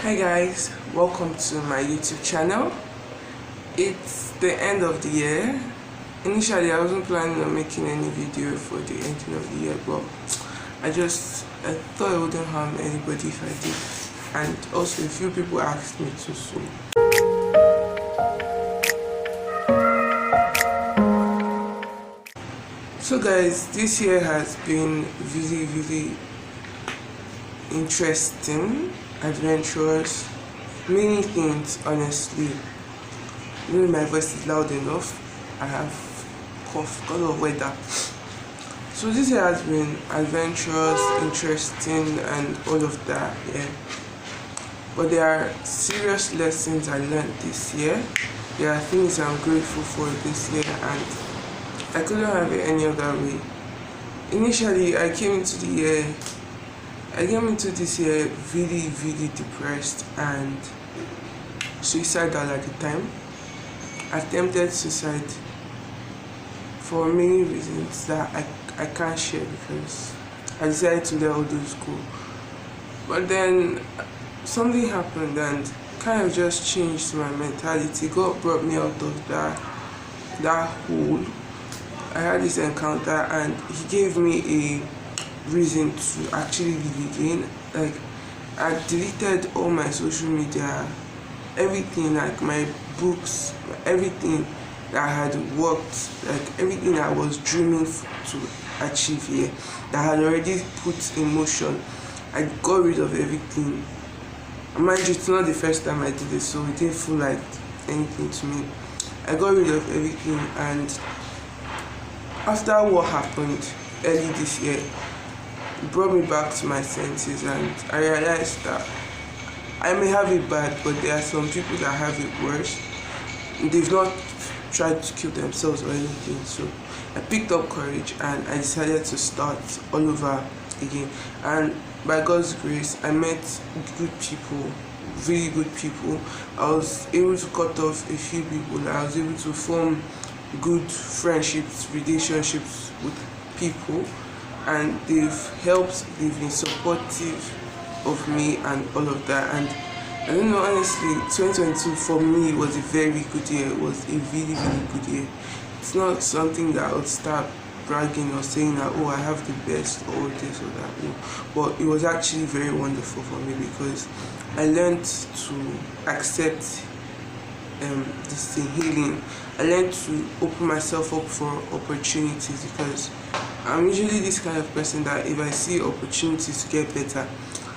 Hi guys, welcome to my YouTube channel. It's the end of the year. Initially I wasn't planning on making any video for the ending of the year, but I thought it wouldn't harm anybody if I did, and also a few people asked me to, so guys, this year has been really interesting, adventurous, many things. Honestly, maybe my voice is loud enough. I have cough because of weather. So this year has been adventurous, interesting, and all of that. Yeah, but there are serious lessons I learned this year. There are things I'm grateful for this year, and I couldn't have it any other way. Initially, I came into this year really depressed and suicidal at the time. I attempted suicide for many reasons that I can't share because I decided to let all those go. But then something happened and kind of just changed my mentality. God brought me out of that hole. I had this encounter and he gave me a reason to actually live again. Like, I deleted all my social media, everything, like my books, everything that I had worked, like everything I was dreaming to achieve here, that I had already put in motion. I got rid of everything. Mind you, it's not the first time I did this, so it didn't feel like anything to me. I got rid of everything, and after what happened early this year, it brought me back to my senses, and I realized that I may have it bad, but there are some people that have it worse. They've not tried to kill themselves or anything. So I picked up courage and I decided to start all over again. And by God's grace, I met good people, really good people. I was able to cut off a few people. I was able to form good friendships, relationships with people, and they've been supportive of me and all of that. And I don't know, honestly, 2022 for me was a very good year. It was a really good year. It's not something that I would start bragging or saying that, oh, I have the best or this or that. No. But it was actually very wonderful for me because I learned to accept this thing, healing. I learned to open myself up for opportunities because I'm usually this kind of person that if I see opportunities to get better,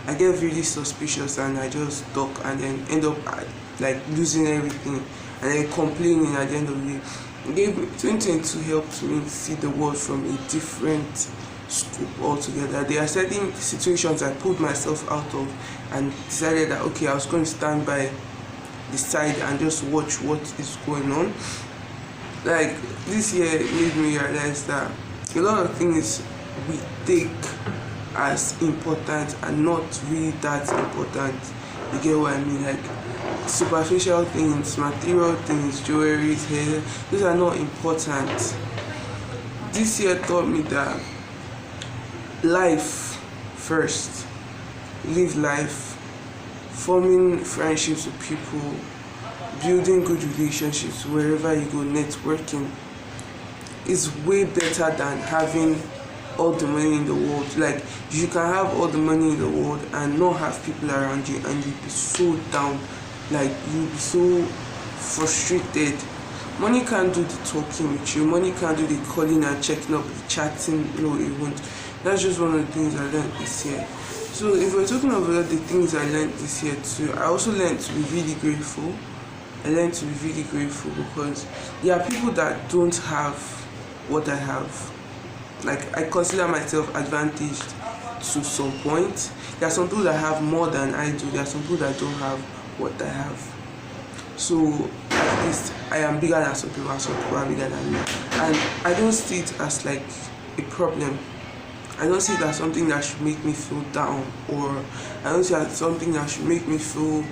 I get really suspicious and I just duck and then end up like losing everything and then complaining at the end of the day. 2022 helped me see the world from a different scope altogether. There are certain situations I pulled myself out of and decided that okay, I was going to stand by the side and just watch what is going on. Like, this year made me realize that a lot of things we take as important and not really that important. You get what I mean? Like, superficial things, material things, jewelry, hair, those are not important. This year taught me that life first, live life, forming friendships with people, building good relationships wherever you go, networking is way better than having all the money in the world. Like, you can have all the money in the world and not have people around you, and you'll be so down, like you'll be so frustrated. Money can't do the talking with you, money can't do the calling and checking up, the chatting. No, it won't. That's just one of the things I learned this year. So if we're talking about the things I learned this year too, I also learned to be really grateful. I learned to be really grateful because there are people that don't have what I have. Like, I consider myself advantaged to some point. There are some people that have more than I do. There are some people that don't have what I have. So at least I am bigger than some people, and some people are bigger than me. And I don't see it as like a problem. I don't see it as something that should make me feel down, or I don't see it as something that should make me feel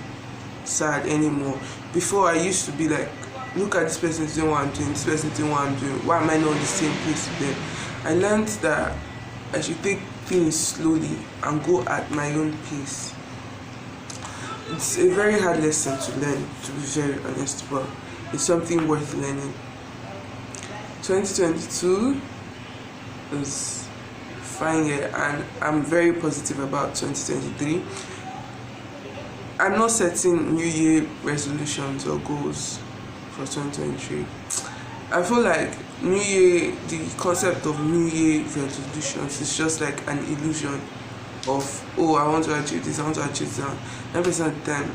sad anymore. Before, I used to be like, look at this person doing what I'm doing, this person doing what I'm doing, why am I not in the same place with them? I learned that I should take things slowly and go at my own pace. It's a very hard lesson to learn, to be very honest, but it's something worth learning. 2022 is fine year, and I'm very positive about 2023. I'm not setting New Year resolutions or goals for 2023. I feel like New Year, the concept of New Year resolutions is just like an illusion of, oh, I want to achieve this, I want to achieve that. 9% of the time,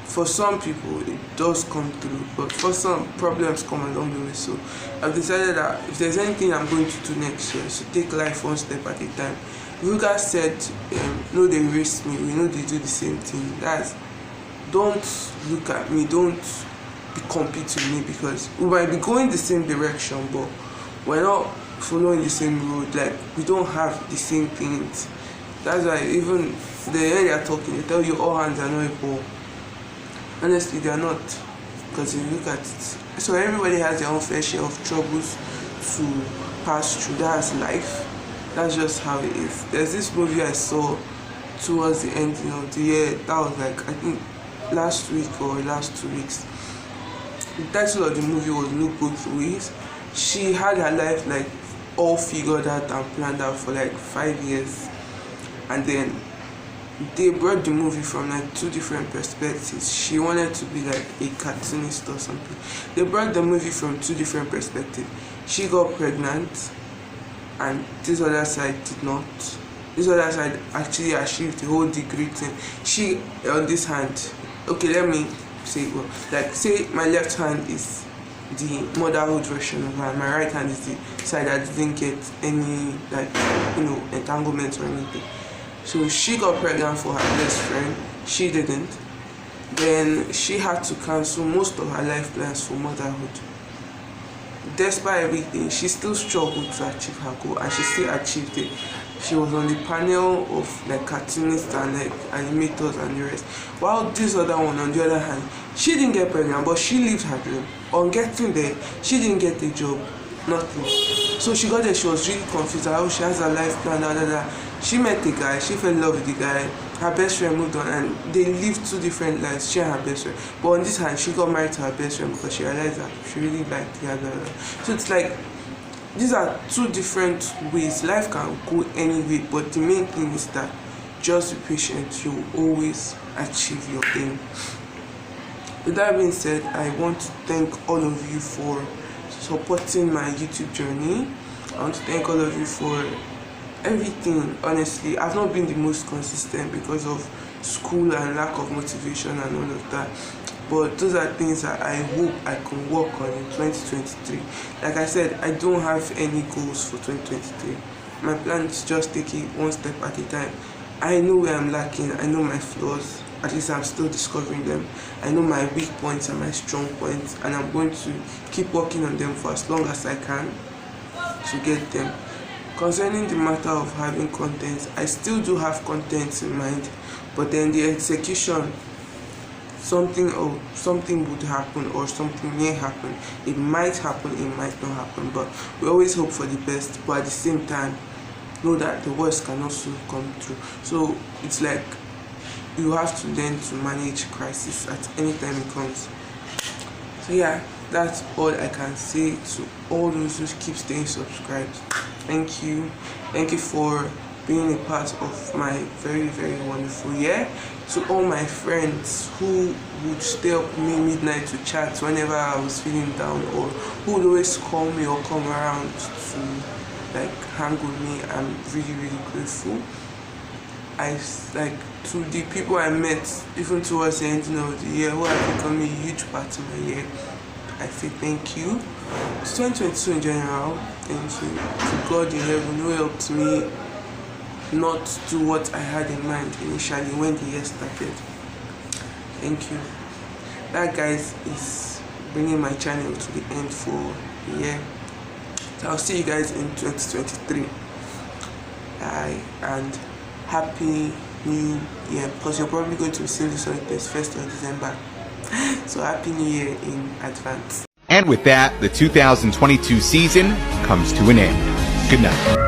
for some people it does come through, but for some, problems come along the way. So I've decided that if there's anything I'm going to do next year, so take life one step at a time. You guys said, no, they race me, we know they do the same thing. That's, don't look at me, don't be compete with me, because we might be going the same direction, but we're not following the same road. Like, we don't have the same things. That's why even the way they are talking, they tell you all hands are not equal. Honestly, they are not, because if you look at it, so everybody has their own fair share of troubles to pass through. That's life. That's just how it is. There's this movie I saw towards the end of the year. That was like, I think last week or last 2 weeks. The title of the movie was Look Both Ways. She had her life like all figured out and planned out for like 5 years, and then they brought the movie from like 2 different perspectives. She wanted to be like a cartoonist or something. They brought the movie from 2 different perspectives. She got pregnant, and this other side did not. This other side actually achieved the whole degree thing. She, on this hand, okay, let me say, well, like, say my left hand is the motherhood version of her, my right hand is the side that didn't get any, like, entanglements or anything. So she got pregnant for her best friend, she didn't. Then she had to cancel most of her life plans for motherhood. Despite everything, she still struggled to achieve her goal, and she still achieved it. She was on the panel of like cartoonists and like animators and the rest. While this other one, on the other hand, she didn't get pregnant, but she lived her dream. On getting there, she didn't get a job, nothing. So she got there, she was really confused. Oh, she has a life plan, She met a guy, she fell in love with the guy. Her best friend moved on, and they lived 2 different lives, she and her best friend. But on this hand, she got married to her best friend because she realized that she really liked the other. So it's like, these are 2 different ways. Life can go any way, but the main thing is that just be patient. You will always achieve your aim. With that being said, I want to thank all of you for supporting my YouTube journey. I want to thank all of you for everything. Honestly, I've not been the most consistent because of school and lack of motivation and all of that, but those are things that I hope I can work on in 2023. Like I said, I don't have any goals for 2023. My plan is just take it one step at a time. I know where I'm lacking, I know my flaws, at least I'm still discovering them. I know my weak points and my strong points, and I'm going to keep working on them for as long as I can to get them. Concerning the matter of having content, I still do have content in mind, but then the execution, something would happen or something may happen. It might happen, it might not happen, but we always hope for the best, but at the same time know that the worst can also come true. So it's like you have to learn to manage crisis at any time it comes. So yeah, that's all I can say to all those who keep staying subscribed. Thank you for being a part of my very, very wonderful year. To all my friends who would stay up with me midnight to chat whenever I was feeling down, or who would always call me or come around to like hang with me, I'm really, really grateful. To the people I met even towards the ending of the year, who have become a huge part of my year, I say thank you. 2022 in general, and to God in heaven who helped me not do what I had in mind initially when the year started. Thank you. That, guys, is bringing my channel to the end for the year. So I'll see you guys in 2023. And happy new year, because you're probably going to receive this on the 1st of December. So happy new year in advance. And with that, the 2022 season comes to an end. Good night.